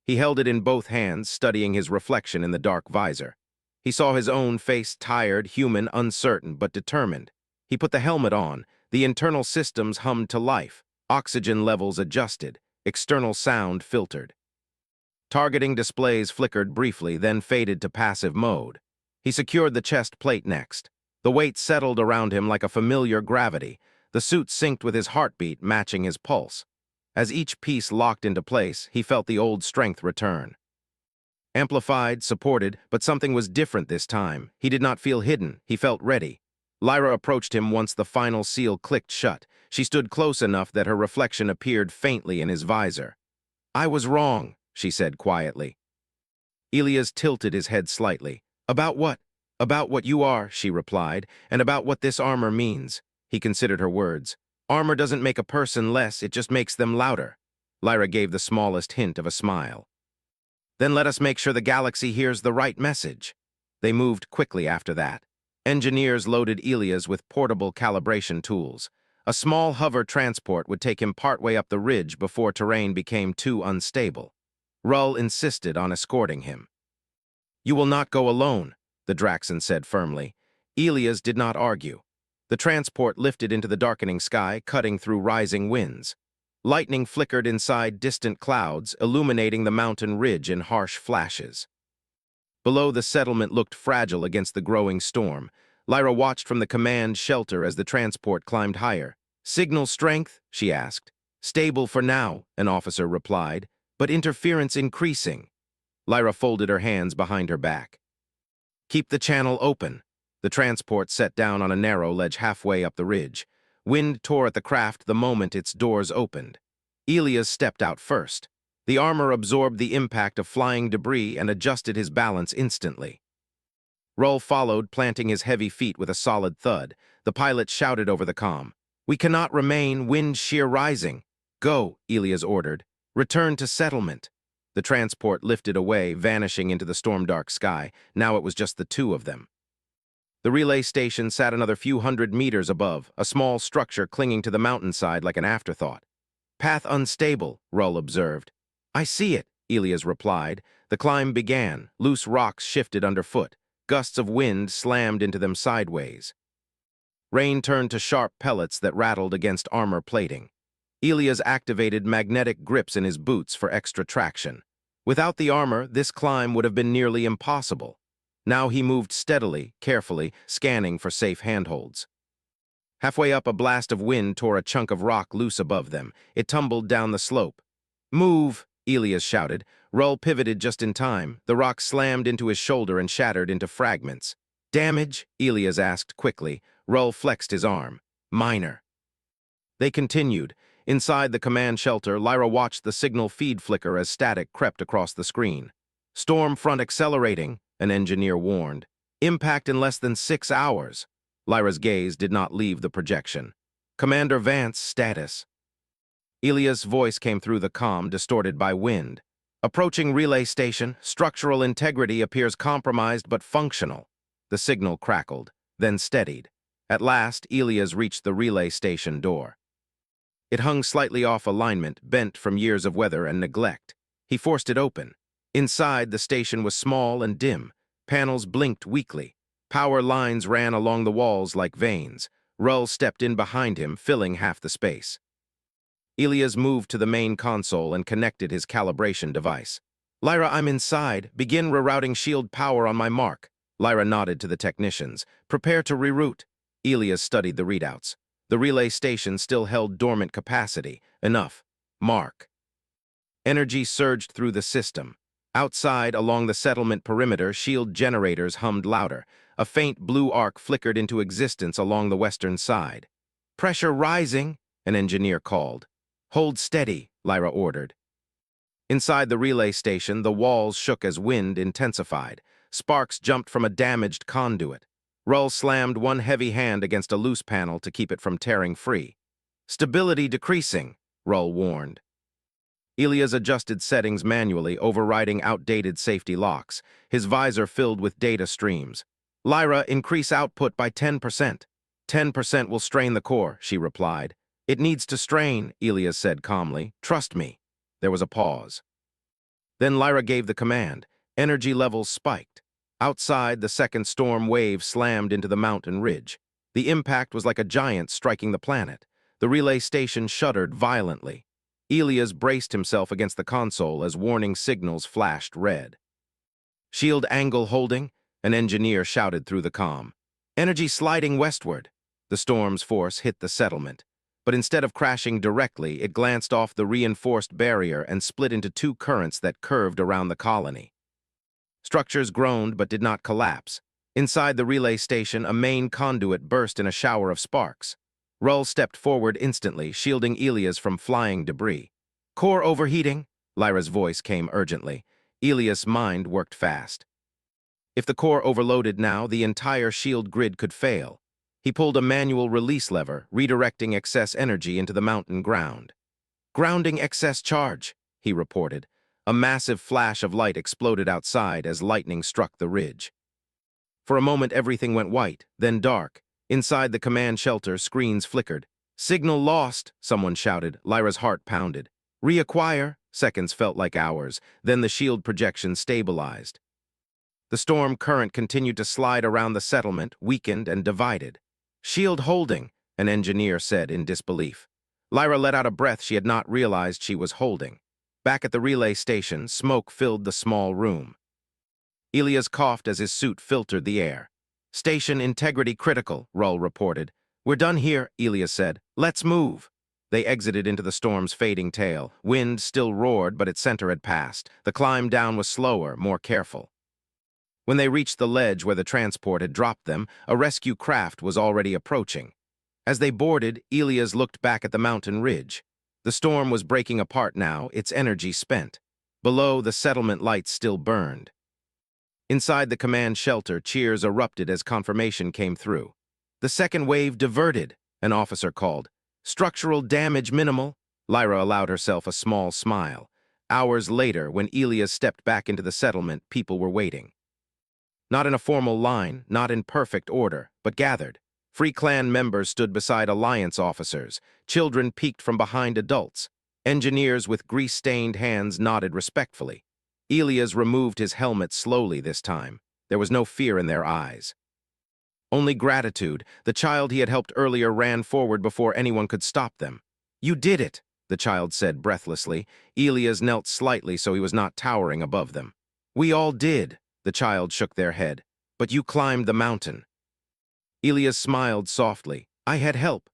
He held it in both hands, studying his reflection in the dark visor. He saw his own face, tired, human, uncertain, but determined. He put the helmet on. The internal systems hummed to life. Oxygen levels adjusted. External sound filtered. Targeting displays flickered briefly, then faded to passive mode. He secured the chest plate next. The weight settled around him like a familiar gravity. The suit synced with his heartbeat, matching his pulse. As each piece locked into place, he felt the old strength return. Amplified, supported, but something was different this time. He did not feel hidden. He felt ready. Lyra approached him once the final seal clicked shut. She stood close enough that her reflection appeared faintly in his visor. I was wrong, she said quietly. Elias tilted his head slightly. About what? About what you are, she replied, and about what this armor means. He considered her words. Armor doesn't make a person less, it just makes them louder. Lyra gave the smallest hint of a smile. Then let us make sure the galaxy hears the right message. They moved quickly after that. Engineers loaded Elias with portable calibration tools. A small hover transport would take him partway up the ridge before terrain became too unstable. Rull insisted on escorting him. You will not go alone, the Draxon said firmly. Elias did not argue. The transport lifted into the darkening sky, cutting through rising winds. Lightning flickered inside distant clouds, illuminating the mountain ridge in harsh flashes. Below, the settlement looked fragile against the growing storm. Lyra watched from the command shelter as the transport climbed higher. Signal strength? She asked. Stable for now, an officer replied, but interference increasing. Lyra folded her hands behind her back. Keep the channel open. The transport set down on a narrow ledge halfway up the ridge. Wind tore at the craft the moment its doors opened. Elias stepped out first. The armor absorbed the impact of flying debris and adjusted his balance instantly. Rull followed, planting his heavy feet with a solid thud. The pilot shouted over the comm. We cannot remain, wind shear rising. Go, Elias ordered. Return to settlement. The transport lifted away, vanishing into the storm-dark sky. Now it was just the two of them. The relay station sat another few hundred meters above, a small structure clinging to the mountainside like an afterthought. Path unstable, Rull observed. I see it, Elias replied. The climb began. Loose rocks shifted underfoot. Gusts of wind slammed into them sideways. Rain turned to sharp pellets that rattled against armor plating. Elias activated magnetic grips in his boots for extra traction. Without the armor, this climb would have been nearly impossible. Now he moved steadily, carefully, scanning for safe handholds. Halfway up, a blast of wind tore a chunk of rock loose above them. It tumbled down the slope. Move, Elias shouted. Rull pivoted just in time. The rock slammed into his shoulder and shattered into fragments. Damage? Elias asked quickly. Rull flexed his arm. Minor. They continued. Inside the command shelter, Lyra watched the signal feed flicker as static crept across the screen. Storm front accelerating, an engineer warned. Impact in less than 6 hours. Lyra's gaze did not leave the projection. Commander Vance, status. Elias' voice came through the comm, distorted by wind. Approaching relay station, structural integrity appears compromised but functional. The signal crackled, then steadied. At last, Elias reached the relay station door. It hung slightly off alignment, bent from years of weather and neglect. He forced it open. Inside, the station was small and dim. Panels blinked weakly. Power lines ran along the walls like veins. Rull stepped in behind him, filling half the space. Elias moved to the main console and connected his calibration device. Lyra, I'm inside. Begin rerouting shield power on my mark. Lyra nodded to the technicians. Prepare to reroute. Elias studied the readouts. The relay station still held dormant capacity. Enough. Mark. Energy surged through the system. Outside, along the settlement perimeter, shield generators hummed louder. A faint blue arc flickered into existence along the western side. Pressure rising, an engineer called. Hold steady, Lyra ordered. Inside the relay station, the walls shook as wind intensified. Sparks jumped from a damaged conduit. Rull slammed one heavy hand against a loose panel to keep it from tearing free. Stability decreasing, Rull warned. Elias adjusted settings manually, overriding outdated safety locks. His visor filled with data streams. Lyra, increase output by 10%. 10% will strain the core, she replied. It needs to strain, Elias said calmly. Trust me. There was a pause. Then Lyra gave the command. Energy levels spiked. Outside, the second storm wave slammed into the mountain ridge. The impact was like a giant striking the planet. The relay station shuddered violently. Elias braced himself against the console as warning signals flashed red. Shield angle holding, an engineer shouted through the comm. Energy sliding westward. The storm's force hit the settlement. But instead of crashing directly, it glanced off the reinforced barrier and split into two currents that curved around the colony. Structures groaned but did not collapse. Inside the relay station, a main conduit burst in a shower of sparks. Rull stepped forward instantly, shielding Elias from flying debris. Core overheating, Lyra's voice came urgently. Elias' mind worked fast. If the core overloaded now, the entire shield grid could fail. He pulled a manual release lever, redirecting excess energy into the mountain ground. Grounding excess charge, he reported. A massive flash of light exploded outside as lightning struck the ridge. For a moment, everything went white, then dark. Inside the command shelter, screens flickered. Signal lost, someone shouted. Lyra's heart pounded. Reacquire, seconds felt like hours. Then the shield projection stabilized. The storm current continued to slide around the settlement, weakened and divided. Shield holding, an engineer said in disbelief. Lyra let out a breath she had not realized she was holding. Back at the relay station, smoke filled the small room. Elias coughed as his suit filtered the air. Station integrity critical, Rull reported. We're done here, Elias said. Let's move. They exited into the storm's fading tail. Wind still roared, but its center had passed. The climb down was slower, more careful. When they reached the ledge where the transport had dropped them, a rescue craft was already approaching. As they boarded, Elias looked back at the mountain ridge. The storm was breaking apart now, its energy spent. Below, the settlement lights still burned. Inside the command shelter, cheers erupted as confirmation came through. The second wave diverted, an officer called. Structural damage minimal. Lyra allowed herself a small smile. Hours later, when Elias stepped back into the settlement, people were waiting. Not in a formal line, not in perfect order, but gathered. Free Clan members stood beside Alliance officers. Children peeked from behind adults. Engineers with grease-stained hands nodded respectfully. Elias removed his helmet slowly this time. There was no fear in their eyes. Only gratitude. The child he had helped earlier ran forward before anyone could stop them. You did it, the child said breathlessly. Elias knelt slightly so he was not towering above them. We all did. The child shook their head. But you climbed the mountain. Elias smiled softly. I had help.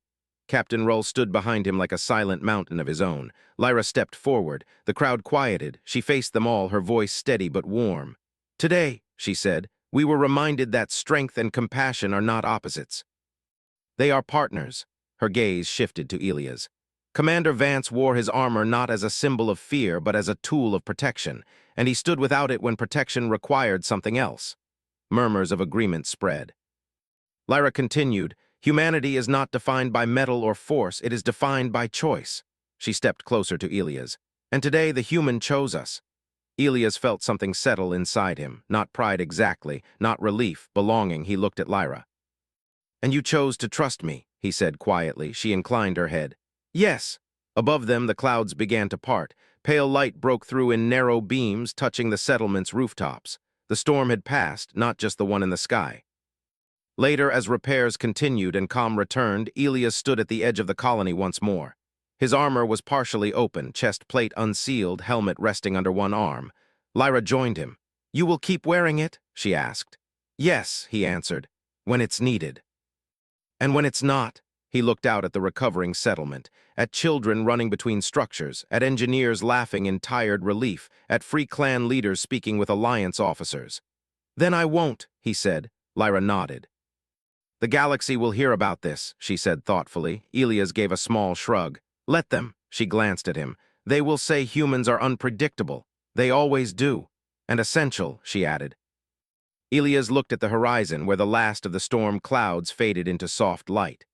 Captain Rull stood behind him like a silent mountain of his own. Lyra stepped forward. The crowd quieted. She faced them all, her voice steady but warm. "Today," she said, "we were reminded that strength and compassion are not opposites. They are partners." Her gaze shifted to Elia's. Commander Vance wore his armor not as a symbol of fear, but as a tool of protection, and he stood without it when protection required something else. Murmurs of agreement spread. Lyra continued, "Humanity is not defined by metal or force, it is defined by choice." She stepped closer to Elias. "And today the human chose us." Elias felt something settle inside him, not pride exactly, not relief, belonging. He looked at Lyra. "And you chose to trust me," he said quietly. She inclined her head. "Yes." Above them, the clouds began to part. Pale light broke through in narrow beams, touching the settlement's rooftops. The storm had passed, not just the one in the sky. Later, as repairs continued and calm returned, Elias stood at the edge of the colony once more. His armor was partially open, chest plate unsealed, helmet resting under one arm. Lyra joined him. "You will keep wearing it?" she asked. "Yes," he answered, "when it's needed." "And when it's not?" He looked out at the recovering settlement, at children running between structures, at engineers laughing in tired relief, at Free Clan leaders speaking with Alliance officers. "Then I won't," he said. Lyra nodded. "The galaxy will hear about this," she said thoughtfully. Elias gave a small shrug. "Let them." She glanced at him. "They will say humans are unpredictable. They always do. And essential," she added. Elias looked at the horizon where the last of the storm clouds faded into soft light.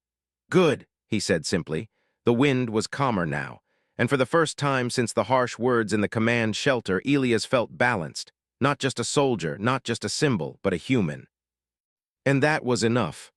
"Good," he said simply. The wind was calmer now, and for the first time since the harsh words in the command shelter, Elias felt balanced. Not just a soldier, not just a symbol, but a human. And that was enough.